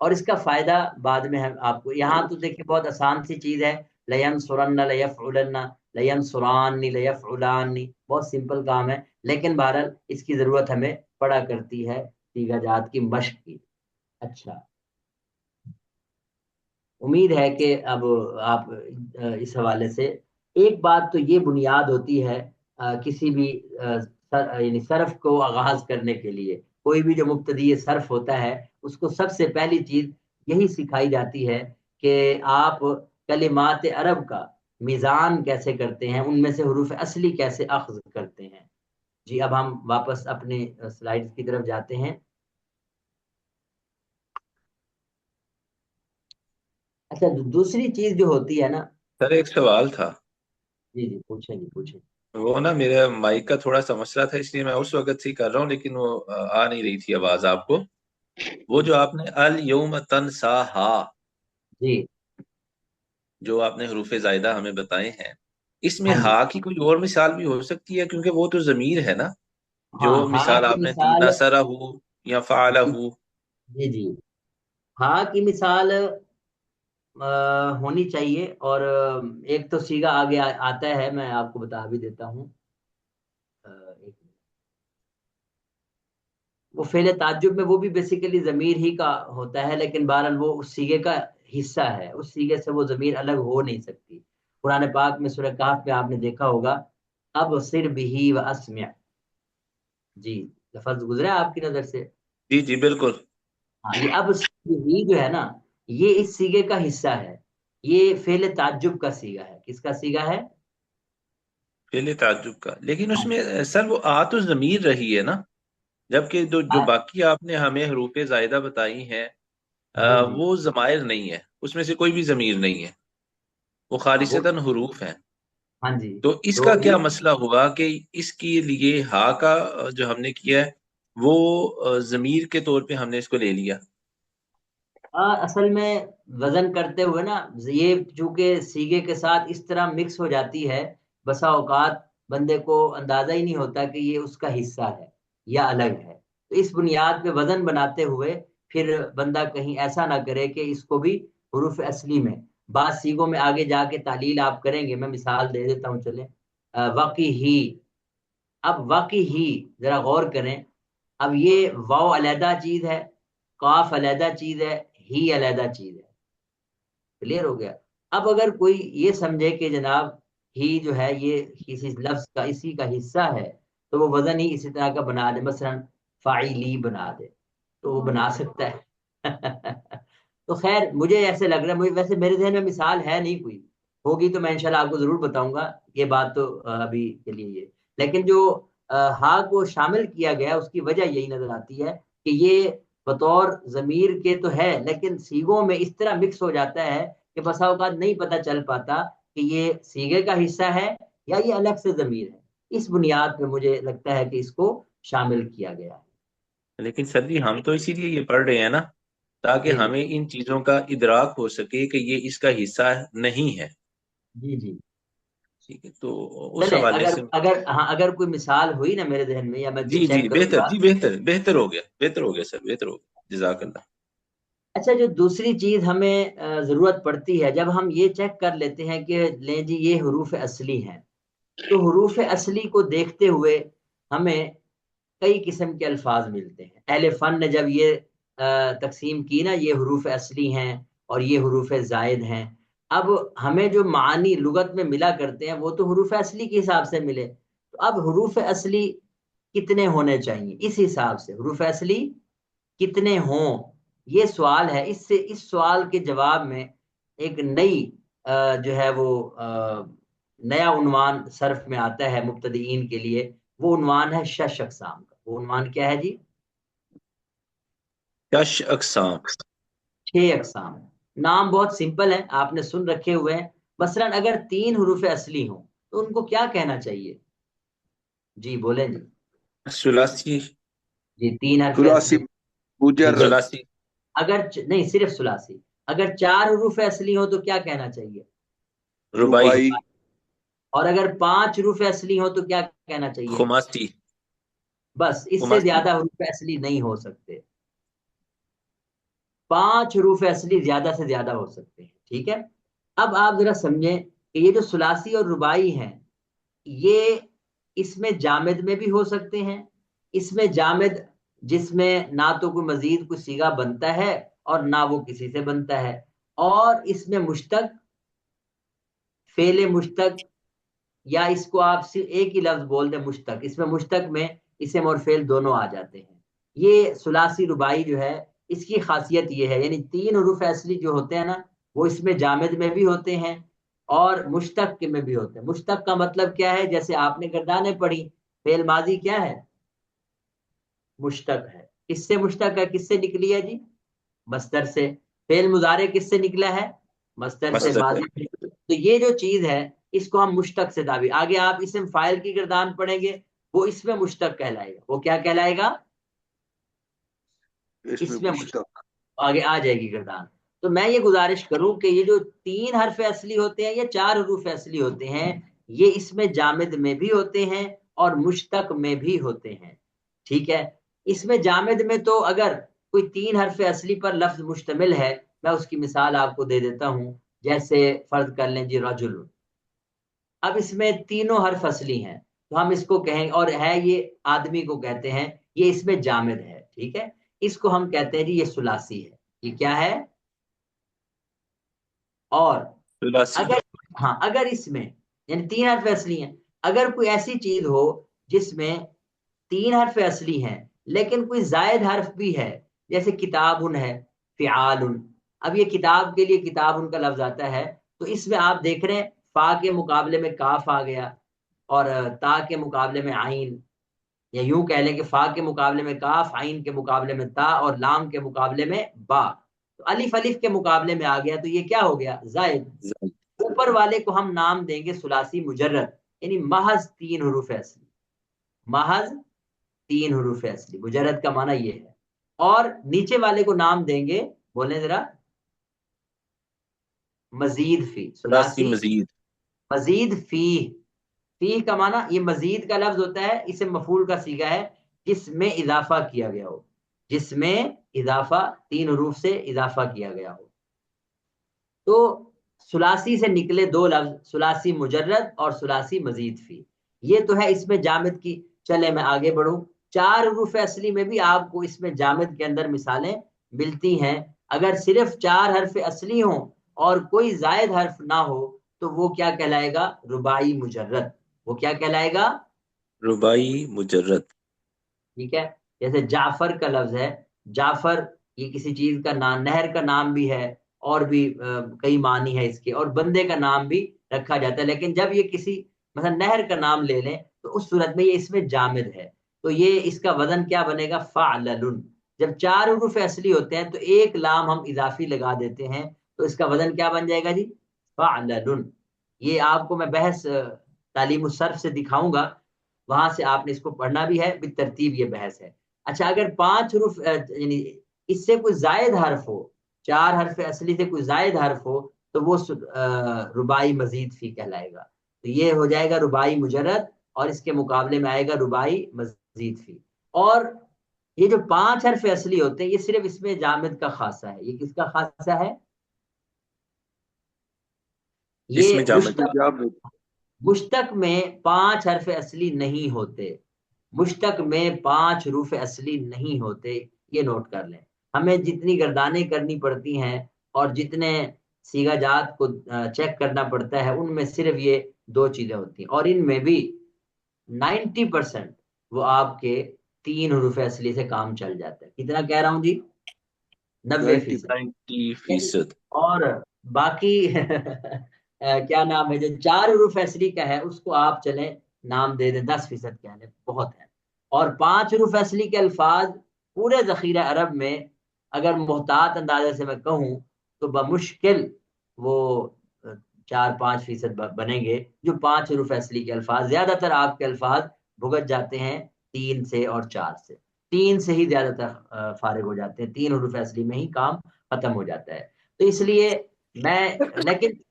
اور اس کا فائدہ بعد میں ہم آپ کو، یہاں تو دیکھیں بہت آسان سی چیز ہے، لینصرن لیفعلن، لینصرانی لیفعلانی، بہت سمپل کام ہے، لیکن بہرحال اس کی ضرورت ہمیں پڑا کرتی ہے صیغہ جات کی مشق کی۔ اچھا، امید ہے کہ اب آپ اس حوالے سے، ایک بات تو یہ بنیاد ہوتی ہے کسی بھی یعنی صرف کو آغاز کرنے کے لیے، کوئی بھی جو مبتدی صرف ہوتا ہے اس کو سب سے پہلی چیز یہی سکھائی جاتی ہے کہ آپ کلمات عرب کا میزان کیسے کرتے ہیں، ان میں سے حروف اصلی کیسے اخذ کرتے ہیں۔ جی اب ہم واپس اپنے سلائیڈز کی طرف جاتے ہیں۔ اچھا، دوسری چیز جو ہوتی ہے نا، سر ایک سوال تھا، جی جی پوچھیں، جی پوچھیں۔ وہ نا میرے مائک کا تھوڑا سا مسئلہ تھا، اس لیے میں اس وقت سے ہی کر رہا ہوں، لیکن وہ آ نہیں رہی تھی آواز آپ کو۔ وہ جو آپ نے الیوم تنساہا، جی جو آپ نے حروف زائدہ ہمیں بتائے ہیں، اس میں ہاں جی، ہا کی کوئی اور مثال بھی ہو سکتی ہے؟ کیونکہ وہ تو ضمیر ہے نا، جو ہاں ہاں مثال کی آپ نے دی، مثال، نصرہ یا فعلہ۔ جی جی جی، ہاں کی مثال ہونی چاہیے، اور ایک تو سیگا آگے آتا ہے، میں آپ کو بتا بھی دیتا ہوں۔ ایک منٹ۔ وہ فعل تعجب میں وہ بھی بیسیکلی ضمیر ہی کا ہوتا ہے، لیکن بہرحال وہ اس سیگے کا حصہ ہے، اس سیگے سے وہ ضمیر الگ ہو نہیں سکتی۔ قرآن پاک میں سورہ کہف میں آپ نے دیکھا ہوگا، اب صر بھی و اسمع، جی لفظ گزرا ہے آپ کی نظر سے؟ جی جی بالکل۔ ہاں، یہ اب ہی جو ہے نا، یہ اس سیگے کا حصہ ہے، یہ فعل تعجب کا سیگا ہے۔ کس کا سیگا ہے؟ فعل تعجب کا، لیکن اس ہاں میں سر وہ تو ضمیر رہی ہے نا، جبکہ جو ہاں، باقی آپ نے ہمیں حروف زائدہ بتائی ہیں، جی جی، وہ ضمائر نہیں ہے، اس میں سے کوئی بھی ضمیر نہیں ہے، وہ ہاں وہ، خالصتاً حروف ہیں۔ ہاں جی، تو اس تو کا یہ کیا مسئلہ ہوا کہ اس کے لیے ہا کا جو ہم نے کیا ہے وہ ضمیر کے طور پہ ہم نے اس کو لے لیا؟ اصل میں وزن کرتے ہوئے نا، یہ چونکہ سیگے کے ساتھ اس طرح مکس ہو جاتی ہے، بسا اوقات بندے کو اندازہ ہی نہیں ہوتا کہ یہ اس کا حصہ ہے یا الگ ہے۔ تو اس بنیاد پہ وزن بناتے ہوئے پھر بندہ کہیں ایسا نہ کرے کہ اس کو بھی حروف اصلی میں، بعض سیگوں میں آگے جا کے تعلیل آپ کریں گے، میں مثال دے دیتا ہوں چلیں، واقعی ہی، اب واقعی ہی ذرا غور کریں، اب یہ واو علیحدہ چیز ہے، قاف علیحدہ چیز ہے، ہی علیحدہ چیز ہے، کلیئر ہو گیا؟ اب اگر کوئی یہ سمجھے کہ جناب ہی جو ہے یہ کسی لفظ کا اسی کا حصہ ہے، تو وہ وزن ہی اسی طرح کا بنا دے، مثلا فاعلی بنا دے، تو وہ بنا سکتا ہے۔ تو خیر مجھے ایسے لگ رہا ہے، ویسے میرے ذہن میں مثال ہے نہیں کوئی، ہوگی تو میں انشاءاللہ آپ کو ضرور بتاؤں گا، یہ بات تو ابھی کے لیے یہ، لیکن جو ہا کو شامل کیا گیا اس کی وجہ یہی نظر آتی ہے کہ یہ بطور ضمیر کے تو ہے، لیکن سیگوں میں اس طرح مکس ہو جاتا ہے کہ بسا اوقات نہیں پتہ چل پاتا کہ یہ سیگے کا حصہ ہے یا یہ الگ سے ضمیر ہے۔ اس بنیاد پہ مجھے لگتا ہے کہ اس کو شامل کیا گیا ہے۔ لیکن سر جی ہم تو اسی لیے یہ پڑھ رہے ہیں نا، تاکہ جی جی ہمیں ان چیزوں کا ادراک ہو سکے کہ یہ اس کا حصہ نہیں ہے۔ جی جی، ٹھیک ہے، تو اس چلے حوالے اگر سے اگر ہاں اگر کوئی مثال ہوئی نا میرے ذہن میں، یا میں جی جی چیک کروں بہتر، گا۔ جی بہتر بہتر ہو گیا، بہتر ہو گیا سر، بہتر ہو گیا، جزاک اللہ۔ اچھا، جو دوسری چیز ہمیں ضرورت پڑتی ہے جب ہم یہ چیک کر لیتے ہیں کہ لیں جی یہ حروف اصلی ہیں، تو حروف اصلی کو دیکھتے ہوئے ہمیں کئی قسم کے الفاظ ملتے ہیں۔ اہل فن نے جب یہ تقسیم کی نا، یہ حروف اصلی ہیں اور یہ حروف زائد ہیں، اب ہمیں جو معانی لغت میں ملا کرتے ہیں وہ تو حروف اصلی کے حساب سے ملے، تو اب حروف اصلی کتنے ہونے چاہیے، اس حساب سے حروف اصلی کتنے ہوں، یہ سوال ہے۔ اس سوال کے جواب میں ایک نئی جو ہے وہ نیا عنوان صرف میں آتا ہے مبتدئین کے لیے، وہ عنوان ہے شش اقسام کا۔ وہ عنوان کیا ہے جی؟ کش اقسام۔ 6 اقسام۔ نام بہت سمپل ہے، آپ نے سن رکھے ہوئے ہیں، مثلا اگر 3 حروف اصلی ہوں تو ان کو کیا کہنا چاہیے؟ جی بولیں جی، ثلاثی، جی 3 حرف ثلاثی اصلی، جی مجرد، نہیں، ثلاثی، اگر نہیں صرف ثلاثی، اگر 4 حروف اصلی ہوں تو کیا کہنا چاہیے؟ ربائی، ربائی، اور اگر 5 حروف اصلی ہوں تو کیا کہنا چاہیے؟ خماسی، بس اس سے خماسی۔ زیادہ حروف اصلی نہیں ہو سکتے۔ 5 حروف اصلی زیادہ سے زیادہ ہو سکتے ہیں. ٹھیک ہے. اب آپ ذرا سمجھیں کہ یہ جو ثلاثی اور رباعی ہیں یہ اس میں جامد میں بھی ہو سکتے ہیں. اس میں جامد جس میں نہ تو کوئی مزید کوئی صیغہ بنتا ہے اور نہ وہ کسی سے بنتا ہے, اور اس میں مشتق, فعل مشتق, یا اس کو آپ صرف ایک ہی لفظ بول دیں مشتق, اس میں مشتق میں اسم اور فعل دونوں آ جاتے ہیں. یہ ثلاثی رباعی جو ہے اس کی خاصیت یہ ہے, یعنی 3 حروف اصلی جو ہوتے ہیں نا وہ اس میں جامد میں بھی ہوتے ہیں اور مشتق میں بھی ہوتے ہیں. مشتق کا مطلب کیا ہے؟ جیسے آپ نے گردانیں پڑھی, فعل ماضی کیا ہے؟ مشتق ہے. کس سے مشتق ہے؟ کس سے نکلی ہے جی؟ مصدر سے. فعل مضارع کس سے نکلا ہے؟ مصدر سے. مصدر ماضی. تو یہ جو چیز ہے اس کو ہم مشتق سے تعبیر. آگے آپ اسم فاعل کی گردان پڑھیں گے وہ اس میں مشتق کہلائے گا. وہ کیا کہلائے گا؟ اس میں اس میں مشتق. مشتق. آگے آ جائے گی گردان. تو میں یہ گزارش کروں کہ یہ جو 3 حرف اصلی ہوتے ہیں یا 4 حروف اصلی ہوتے ہیں یہ اس میں جامد میں بھی ہوتے ہیں اور مشتق میں بھی ہوتے ہیں. ٹھیک ہے. اس میں جامد میں تو اگر کوئی 3 حرف اصلی پر لفظ مشتمل ہے, میں اس کی مثال آپ کو دے دیتا ہوں. جیسے فرض کر لیں جی رجل. اب اس میں تینوں حرف اصلی ہیں تو ہم اس کو کہیں, اور ہے یہ آدمی کو کہتے ہیں, یہ اس میں جامد ہے. ٹھیک ہے. اس کو ہم کہتے ہیں جی یہ ثلاثی ہے. یہ کیا ہے؟ اور ثلاثی. اگر, ہاں اگر اس میں یعنی 3 حرف اصلی ہیں, اگر کوئی ایسی چیز ہو جس میں 3 حرف اصلی ہیں لیکن کوئی زائد حرف بھی ہے, جیسے کتاب ہے, فعال. اب یہ کتاب کے لیے کتاب کا لفظ آتا ہے تو اس میں آپ دیکھ رہے ہیں فا کے مقابلے میں کاف آ گیا اور تا کے مقابلے میں عین, یا یوں کہہ لیں کہ فا کے مقابلے میں کاف, عین کے مقابلے میں تا اور لام کے مقابلے میں با. تو الف الف کے مقابلے میں آ گیا تو یہ کیا ہو گیا؟ زائد. اوپر والے کو ہم نام دیں گے ثلاثی مجرد, یعنی محض 3 حروف اصلی. محض 3 حروف اصلی مجرد کا معنی یہ ہے. اور نیچے والے کو نام دیں گے, بولیں ذرا, مزید فی. ثلاثی ثلاثی مزید. مزید فی. فی کا معنی یہ مزید کا لفظ ہوتا ہے, اسے مفعول کا صیغہ ہے جس میں اضافہ کیا گیا ہو, جس میں اضافہ 3 حروف سے اضافہ کیا گیا ہو. تو ثلاثی سے نکلے 2 لفظ, ثلاثی مجرد اور ثلاثی مزید فی. یہ تو ہے اس میں جامد کی. چلے میں آگے بڑھوں. 4 حروف اصلی میں بھی آپ کو اس میں جامد کے اندر مثالیں ملتی ہیں. اگر صرف 4 حرف اصلی ہوں اور کوئی زائد حرف نہ ہو تو وہ کیا کہلائے گا؟ رباعی مجرد. وہ کیا کہلائے گا؟ رباعی مجرد. ٹھیک ہے. جیسے جعفر کا لفظ ہے, جعفر یہ کسی چیز کا نام, نہر کا نام بھی ہے اور بھی کئی معنی ہے اس کے, اور بندے کا نام بھی رکھا جاتا ہے. لیکن جب یہ کسی مثلا نہر کا نام لے لیں تو اس صورت میں یہ اس میں جامد ہے. تو یہ اس کا وزن کیا بنے گا؟ فعلل. جب 4 حروف اصلی ہوتے ہیں تو ایک لام ہم اضافی لگا دیتے ہیں تو اس کا وزن کیا بن جائے گا جی؟ فعلل. یہ آپ کو میں بحث تعلیم الصرف سے دکھاؤں گا, وہاں سے آپ نے اس کو پڑھنا بھی ہے, بالترتیب یہ بحث ہے. اچھا, اگر 5 حروف یعنی اس سے کوئی زائد حرف ہو, 4 حرف اصلی سے کوئی زائد حرف ہو تو وہ رباعی مزید فی کہلائے گا. تو یہ ہو جائے گا رباعی مجرد اور اس کے مقابلے میں آئے گا رباعی مزید فی. اور یہ جو 5 حرف اصلی ہوتے ہیں یہ صرف اس میں جامد کا خاصہ ہے. یہ کس کا خاصہ ہے؟ اس یہ میں جامد. مشتق میں 5 حرف اصلی نہیں ہوتے. مشتق میں 5 حروف اصلی نہیں ہوتے. یہ نوٹ کر لیں. ہمیں جتنی گردانیں کرنی پڑتی ہیں اور جتنے صیغہ جات کو چیک کرنا پڑتا ہے ان میں صرف یہ 2 چیزیں ہوتی ہیں, اور ان میں بھی 90% وہ آپ کے 3 حروف اصلی سے کام چل جاتا ہے. کتنا کہہ رہا ہوں جی؟ 90%. 90%. اور باقی کیا نام ہے جو 4 حروف اصلی کا ہے اس کو آپ چلیں نام دے دیں 10% کہہ لیں, بہت ہے. اور 5 حروف اصلی کے الفاظ پورے ذخیرہ عرب میں اگر محتاط اندازے سے میں کہوں تو بمشکل وہ 4-5% بنیں گے جو 5 حروف اصلی کے الفاظ. زیادہ تر آپ کے الفاظ بھگت جاتے ہیں 3 سے اور 4 سے. 3 سے ہی زیادہ تر فارغ ہو جاتے ہیں, 3 حروف اصلی میں ہی کام ختم ہو جاتا ہے. تو اس لیے لیکن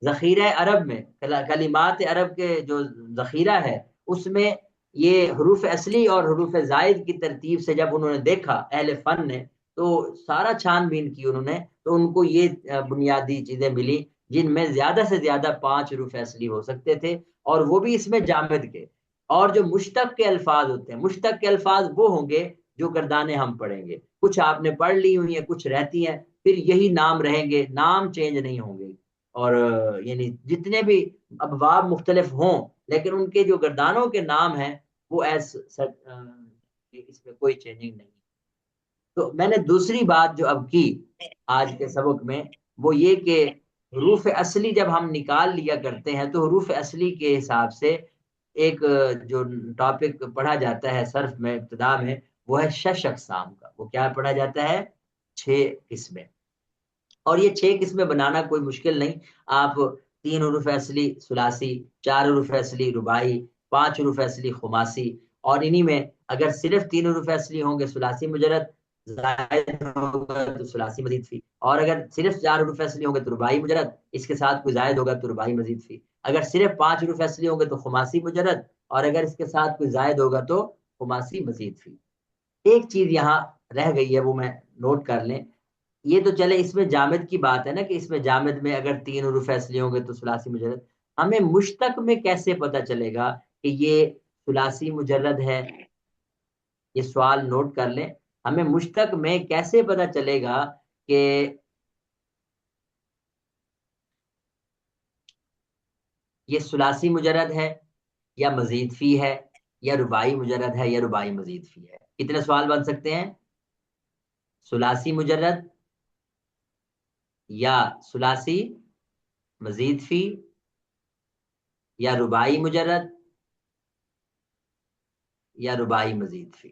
ذخیرہ عرب میں کلمات عرب کے جو ذخیرہ ہے اس میں یہ حروف اصلی اور حروف زائد کی ترتیب سے جب انہوں نے دیکھا اہل فن نے تو سارا چھان بین کی انہوں نے، تو ان کو یہ بنیادی چیزیں ملی جن میں زیادہ سے زیادہ 5 حروف اصلی ہو سکتے تھے، اور وہ بھی اس میں جامد کے۔ اور جو مشتق کے الفاظ ہوتے ہیں، مشتق کے الفاظ وہ ہوں گے جو گردانے ہم پڑھیں گے، کچھ آپ نے پڑھ لی ہوئی ہیں، کچھ رہتی ہیں، پھر یہی نام رہیں گے، نام چینج نہیں ہوں گے۔ اور یعنی جتنے بھی ابواب مختلف ہوں، لیکن ان کے جو گردانوں کے نام ہیں وہ اس میں کوئی چینجنگ نہیں۔ تو میں نے دوسری بات جو اب کی آج کے سبق میں، وہ یہ کہ حروف اصلی جب ہم نکال لیا کرتے ہیں تو حروف اصلی کے حساب سے ایک جو ٹاپک پڑھا جاتا ہے صرف میں ابتدا میں، وہ ہے 6 اقسام کا۔ وہ کیا پڑھا جاتا ہے؟ 6 قسمیں۔ اور یہ 6 قسمیں بنانا کوئی مشکل نہیں۔ آپ 3 حروف اصلی ثلاثی، 4 حروف اصلی رباعی، 5 حروف اصلی خماسی، اور انہی میں اگر صرف 3 حروف اصلی ہوں گے ثلاثی مجرد، زائد ہوگا تو ثلاثی مزید فی، اور اگر صرف 4 حروف اصلی ہوں گے تو رباعی مجرد، اس کے ساتھ کوئی زائد ہوگا تو رباعی مزید فی، اگر صرف 5 حروف اصلی ہوں گے تو خماسی مجرد، اور اگر اس کے ساتھ کوئی زائد ہوگا تو خماسی مزید فی۔ ایک چیز یہاں رہ گئی ہے، وہ میں نوٹ کر لیں۔ یہ تو چلے اس میں جامد کی بات ہے نا، کہ اس میں جامد میں اگر 3 حروف اصلی ہوں گے تو ثلاثی مجرد، ہمیں مشتق میں کیسے پتہ چلے گا کہ یہ ثلاثی مجرد ہے؟ یہ سوال نوٹ کر لیں، ہمیں مشتق میں کیسے پتہ چلے گا کہ یہ ثلاثی مجرد ہے یا مزید فی ہے، یا رباعی مجرد ہے یا رباعی مزید فی ہے؟ کتنے سوال بن سکتے ہیں؟ ثلاثی مجرد، یا ثلاثی مزید فی، یا رباعی مجرد، یا رباعی مزید فی۔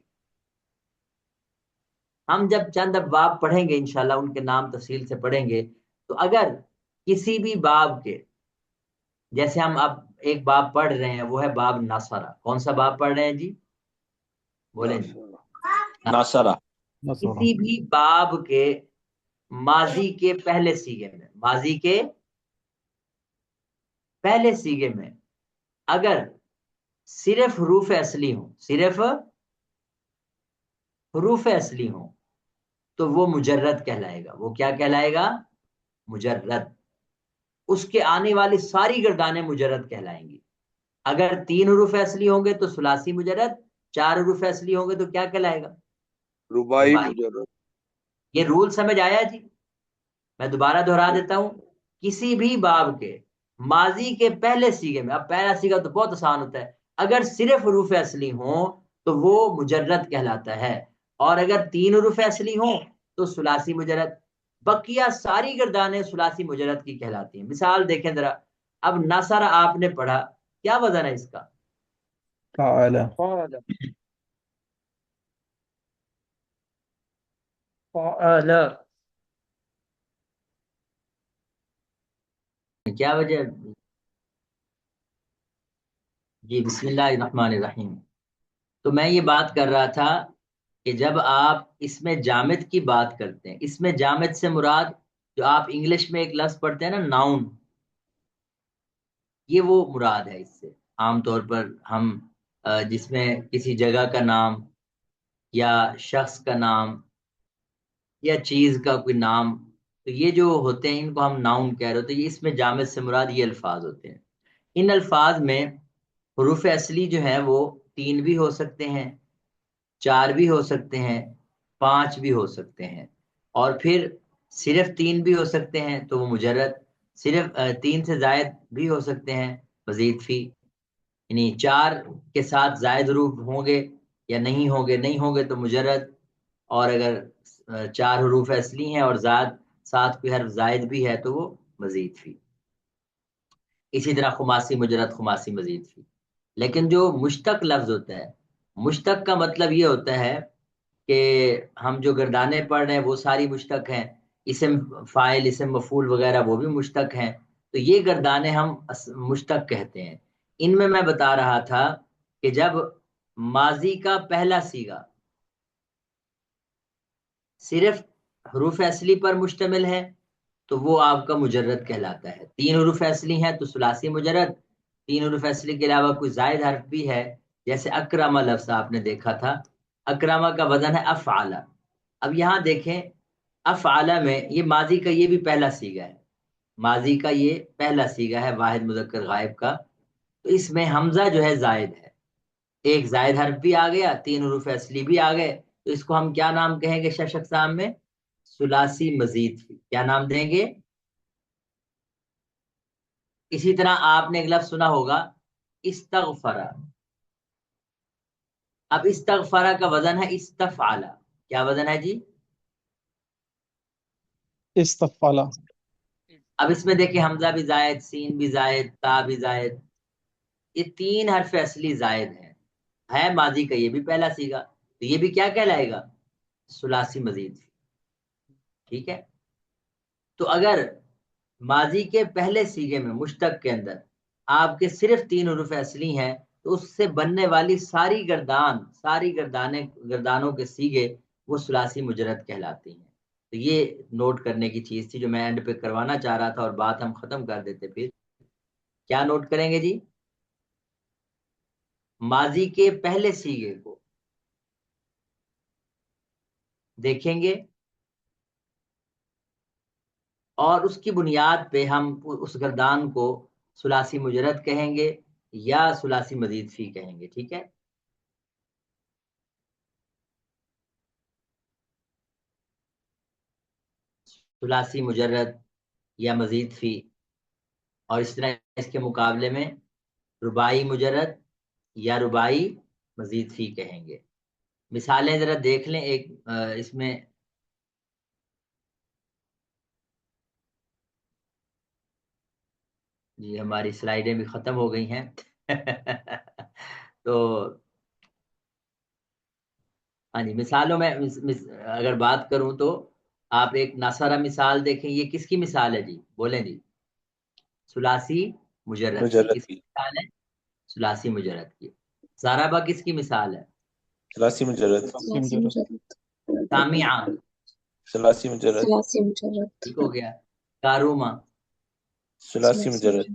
ہم جب چند ابواب پڑھیں گے انشاءاللہ، ان کے نام تفصیل سے پڑھیں گے، تو اگر کسی بھی باب کے، جیسے ہم اب ایک باب پڑھ رہے ہیں وہ ہے باب ناصرہ، کون سا باب پڑھ رہے ہیں جی؟ بولیں جی۔ ناصرہ۔ کسی بھی باب کے ماضی کے پہلے سیغے میں، ماضی کے پہلے سیغے میں اگر صرف حروف اصلی ہوں، صرف حروف اصلی ہوں، تو وہ مجرد کہلائے گا۔ وہ کیا کہلائے گا؟ مجرد۔ اس کے آنے والی ساری گردانیں مجرد کہلائیں گی۔ اگر 3 حروف اصلی ہوں گے تو ثلاثی مجرد، 4 حروف اصلی ہوں گے تو کیا کہلائے گا؟ رباعی رباعی۔ مجرد۔ یہ رول سمجھ آیا جی؟ میں دوبارہ دہرا دیتا ہوں، کسی بھی باب کے ماضی کے پہلے سیغے میں، اب پہلا سیغہ تو بہت آسان ہوتا ہے، اگر صرف حروف اصلی ہوں تو وہ مجرد کہلاتا ہے، اور اگر 3 حروف اصلی ہوں تو ثلاثی مجرد، بقیہ ساری گردانیں ثلاثی مجرد کی کہلاتی ہیں۔ مثال دیکھیں ذرا، اب ناصرہ آپ نے پڑھا، کیا وزن ہے اس کا؟ فعل فعل کیا وجہ؟ جی بسم اللہ الرحمن الرحیم۔ تو میں یہ بات کر رہا تھا کہ جب آپ اس میں جامد کی بات کرتے ہیں، اس میں جامد سے مراد جو آپ انگلش میں ایک لفظ پڑھتے ہیں نا، ناؤن، یہ وہ مراد ہے۔ اس سے عام طور پر ہم جس میں کسی جگہ کا نام یا شخص کا نام یا چیز کا کوئی نام، تو یہ جو ہوتے ہیں ان کو ہم ناؤن کہہ رہے ہوتے ہیں۔ یہ اس میں جامد سے مراد یہ الفاظ ہوتے ہیں۔ ان الفاظ میں حروف اصلی جو ہیں وہ 3 بھی ہو سکتے ہیں، 4 بھی ہو سکتے ہیں، 5 بھی ہو سکتے ہیں، اور پھر صرف 3 بھی ہو سکتے ہیں تو وہ مجرد، صرف 3 سے زائد بھی ہو سکتے ہیں مزید فی، یعنی 4 کے ساتھ زائد حروف ہوں گے یا نہیں ہوں گے، نہیں ہوں گے تو مجرد، اور اگر 4 حروف اصلی ہیں اور ساتھ کوئی حرف زائد بھی ہے تو وہ مزید فی۔ اسی طرح خماسی مجرد، خماسی مزید فی۔ لیکن جو مشتق لفظ ہوتا ہے، مشتق کا مطلب یہ ہوتا ہے کہ ہم جو گردانے پڑھ رہے ہیں وہ ساری مشتق ہیں، اسم فاعل، اسم مفعول وغیرہ وہ بھی مشتق ہیں، تو یہ گردانے ہم مشتق کہتے ہیں۔ ان میں بتا رہا تھا کہ جب ماضی کا پہلا صیغہ صرف حروف اصلی پر مشتمل ہے تو وہ آپ کا مجرد کہلاتا ہے۔ 3 حروف اصلی ہیں تو ثلاثی مجرد، 3 حروف اصلی کے علاوہ کوئی زائد حرف بھی ہے، جیسے اکرمہ لفظ آپ نے دیکھا تھا، اکرمہ کا وزن ہے افعل، اب یہاں دیکھیں افعال میں یہ ماضی کا یہ بھی پہلا صیغہ ہے، ماضی کا یہ پہلا صیغہ ہے واحد مذکر غائب کا، تو اس میں حمزہ جو ہے زائد ہے، ایک زائد حرف بھی آ گیا، تین حروف اصلی بھی آ گئے، تو اس کو ہم کیا نام کہیں گے شش اقسام میں؟ ثلاثی مزید فی، کیا نام دیں گے؟ اسی طرح آپ نے ایک لفظ سنا ہوگا استغفرا، اب استغفرا کا وزن ہے استفعلا، کیا وزن ہے جی؟ استفعل. اب اس میں دیکھیں حمزہ بھی زائد، سین بھی زائد، تا بھی زائد، یہ تین حرف اصلی زائد ہیں، ہے ماضی کا یہ بھی پہلا صیغہ، تو یہ بھی کیا کہلائے گا؟ ثلاثی مزید فی، ٹھیک ہے؟ تو اگر ماضی کے پہلے صیغے میں مشتق کے اندر آپ کے صرف تین حروف اصلی ہیں تو اس سے بننے والی ساری گردانوں کے صیغے وہ ثلاثی مجرد کہلاتی ہیں۔ تو یہ نوٹ کرنے کی چیز تھی جو میں اینڈ پہ کروانا چاہ رہا تھا اور بات ہم ختم کر دیتے۔ پھر کیا نوٹ کریں گے جی؟ ماضی کے پہلے صیغے کو دیکھیں گے اور اس کی بنیاد پہ ہم اس گردان کو ثلاثی مجرد کہیں گے یا ثلاثی مزید فی کہیں گے، ٹھیک ہے؟ ثلاثی مجرد یا مزید فی، اور اس طرح اس کے مقابلے میں رباعی مجرد یا رباعی مزید فی کہیں گے۔ مثالیں ذرا دیکھ لیں، ایک اس میں جی ہماری سلائیڈیں بھی ختم ہو گئی ہیں تو ہاں جی مثالوں میں اگر بات کروں تو آپ ایک ناصرہ مثال دیکھیں، یہ کس کی مثال ہے جی؟ بولیں جی۔ ثلاثی مجرد کی مجرد کس کی کی، مثال ہے؟ ثلاثی مجرد کی۔ زارابا کس کی مثال ہے؟ ثلاثی مجرد، ثلاثی مجرد. سامعہ، ثلاثی مجرد، ٹھیک ہو گیا۔ کاروما، ثلاثی مجرد،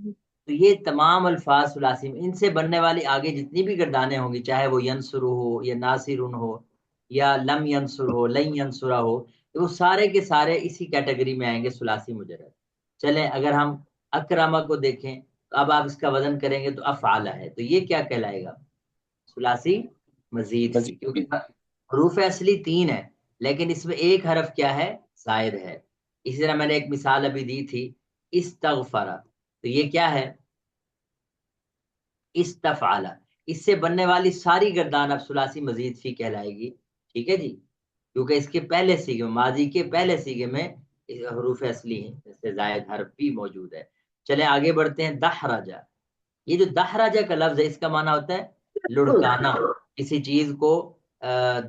تو یہ تمام الفاظ ثلاثی میں، ان سے بننے والی آگے جتنی بھی گردانیں ہوں گی، چاہے وہ ینصر ہو یا ناصرن ہو یا لم ینصر ہو، لن ینصرہ ہو، تو وہ سارے کے سارے اسی کیٹیگری میں آئیں گے ثلاثی مجرد۔ چلیں اگر ہم اکرامہ کو دیکھیں تو اب آپ اس کا وزن کریں گے تو افعال ہے، تو یہ کیا کہلائے گا؟ ثلاثی مزید فی، مزید کیونکہ فی، حروف اصلی تین ہے لیکن اس میں ایک حرف کیا ہے؟ زائد ہے۔ اسی طرح میں نے ایک مثال ابھی دی تھی استغفرا، تو یہ کیا ہے؟ استفعال، اس سے بننے والی ساری گردان اب ثلاثی مزید فی کہلائے گی، ٹھیک ہے جی؟ کیونکہ اس کے پہلے صیغے ماضی کے پہلے صیغے میں حروف اصلی ہیں، اس سے زائد حرف بھی موجود ہے۔ چلیں آگے بڑھتے ہیں۔ دحرجہ، یہ جو دحرجہ کا لفظ ہے اس کا معنی ہوتا ہے لڑکانا، کسی چیز کو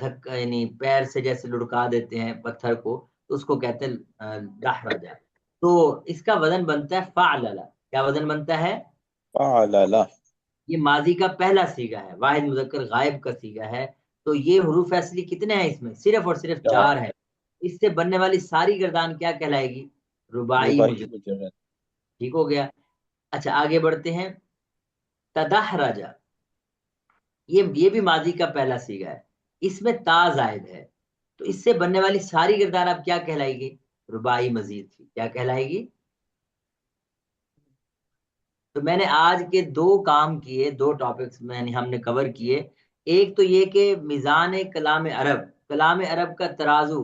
دھکا، یعنی پیر سے جیسے لڑکا دیتے ہیں پتھر کو، تو اس کو کہتے ہیں دحرجہ۔ تو اس کا وزن بنتا ہے فعللہ، کیا وزن بنتا ہے؟ فعلل، یہ ماضی کا پہلا صیغہ ہے، واحد مذکر غائب کا صیغہ ہے، تو یہ حروف اصلی کتنے ہیں اس میں؟ صرف اور صرف چار ہیں۔ اس سے بننے والی ساری گردان کیا کہلائے گی؟ رباعی رباعی مجرد، مجرد، ٹھیک ہو گیا۔ اچھا آگے بڑھتے ہیں۔ تدحرجہ، یہ بھی ماضی کا پہلا صیغہ ہے، اس میں تا زائد ہے، تو اس سے بننے والی ساری گردان اب کیا کہلائے گی؟ رباعی مزید تھی، کیا کہلائے گی؟ تو میں نے آج کے دو کام کیے، دو ٹاپکس میں ہم نے کور کیے۔ ایک تو یہ کہ میزان کلام عرب کا ترازو،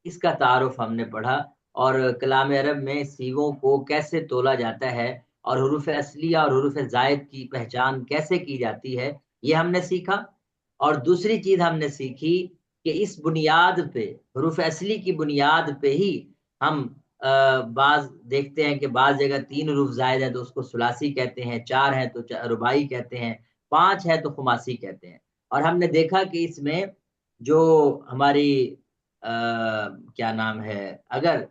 اس کا تعارف ہم نے پڑھا، اور کلام عرب میں صیغوں کو کیسے تولا جاتا ہے اور حروف اصلیہ اور حروف زائد کی پہچان کیسے کی جاتی ہے، یہ ہم نے سیکھا۔ اور دوسری چیز ہم نے سیکھی کہ اس بنیاد پہ، حروف اصلی کی بنیاد پہ ہی ہم بعض دیکھتے ہیں کہ بعض جگہ تین حروف زائد ہے تو اس کو ثلاثی کہتے ہیں، چار ہے تو رباعی کہتے ہیں، پانچ ہے تو خماسی کہتے ہیں۔ اور ہم نے دیکھا کہ اس میں جو ہماری کیا نام ہے، اگر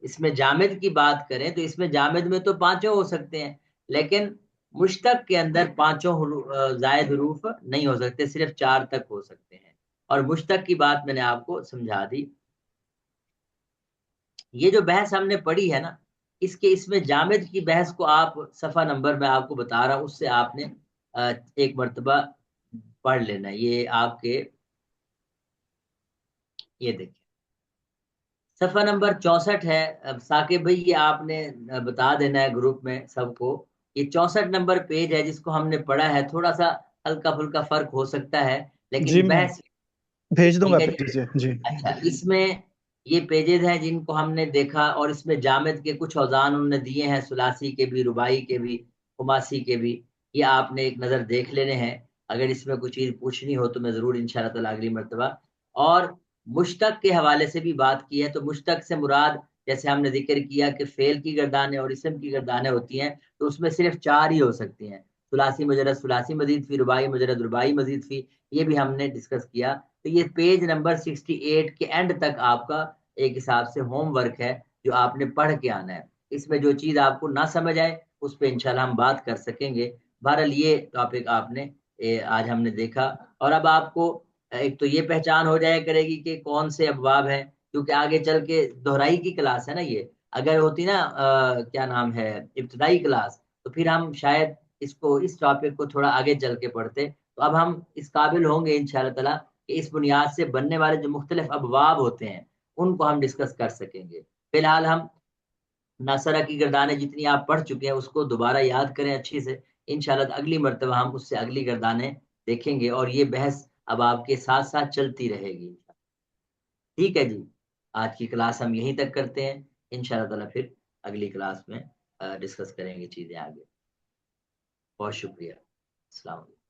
اس میں جامد کی بات کریں تو اس میں جامد میں تو پانچوں ہو سکتے ہیں، لیکن مشتق کے اندر پانچوں زائد حروف نہیں ہو سکتے، صرف چار تک ہو سکتے ہیں، اور مشتق کی بات میں نے آپ کو سمجھا دی۔ یہ جو بحث ہم نے پڑھی ہے نا، اس میں جامد کی بحث کو آپ صفحہ نمبر میں آپ کو بتا رہا ہوں، اس سے آپ نے ایک مرتبہ پڑھ لینا، یہ آپ کے یہ دیکھیں صفحہ نمبر 64 ہے. اب ثاقب بھائی یہ آپ نے بتا دینا ہے گروپ میں سب کو. یہ 64 نمبر پیج ہے جس کو ہم نے پڑھا ہے. تھوڑا سا ہلکا پھلکا فرق ہو سکتا ہے لیکن جی میں بحث بھیج دوں ٹھیک گا ہے پیج سے جی. اچھا اس میں یہ پیجز ہیں جن کو ہم نے دیکھا اور اس میں جامد کے کچھ اوزان انہوں نے دیے ہیں, ثلاثی کے بھی, رباعی کے بھی, خماسی کے بھی. یہ آپ نے ایک نظر دیکھ لینے ہیں. اگر اس میں کوئی چیز پوچھنی ہو تو میں ضرور انشاءاللہ تعالی اگلی مرتبہ. اور مشتق کے حوالے سے بھی بات کی ہے تو مشتق سے مراد جیسے ہم نے ذکر کیا کہ فعل کی گردانیں اور اسم کی گردانیں ہوتی ہیں تو اس میں صرف 4 ہی ہو سکتی ہیں, ثلاثی مجرد ثلاثی مزید فی, رباعی مجرد رباعی مزید فی. یہ بھی ہم نے ڈسکس کیا. تو یہ پیج نمبر 68 کے اینڈ تک آپ کا ایک حساب سے ہوم ورک ہے جو آپ نے پڑھ کے آنا ہے. اس میں جو چیز آپ کو نہ سمجھ آئے اس پہ انشاءاللہ ہم بات کر سکیں گے. بہرحال یہ ٹاپک آپ نے آج ہم نے دیکھا. اور اب آپ کو ایک تو یہ پہچان ہو جائے کرے گی کہ کون سے ابواب ہیں, کیونکہ آگے چل کے دہرائی کی کلاس ہے نا. یہ اگر ہوتی نا کیا نام ہے ابتدائی کلاس تو پھر ہم شاید اس ٹاپک کو تھوڑا آگے چل کے پڑھتے. تو اب ہم اس قابل ہوں گے انشاءاللہ تعالی کہ اس بنیاد سے بننے والے جو مختلف ابواب ہوتے ہیں ان کو ہم ڈسکس کر سکیں گے. فی الحال ہم ناصرہ کی گردانیں جتنی آپ پڑھ چکے ہیں اس کو دوبارہ یاد کریں اچھی سے. انشاءاللہ اگلی مرتبہ ہم اس سے اگلی گردانیں دیکھیں گے اور یہ بحث اب آپ کے ساتھ ساتھ چلتی رہے گی. ٹھیک ہے جی, آج کی کلاس ہم یہیں تک کرتے ہیں. انشاءاللہ تعالی پھر اگلی کلاس میں ڈسکس کریں گے چیزیں آگے. بہت شکریہ. السلام علیکم.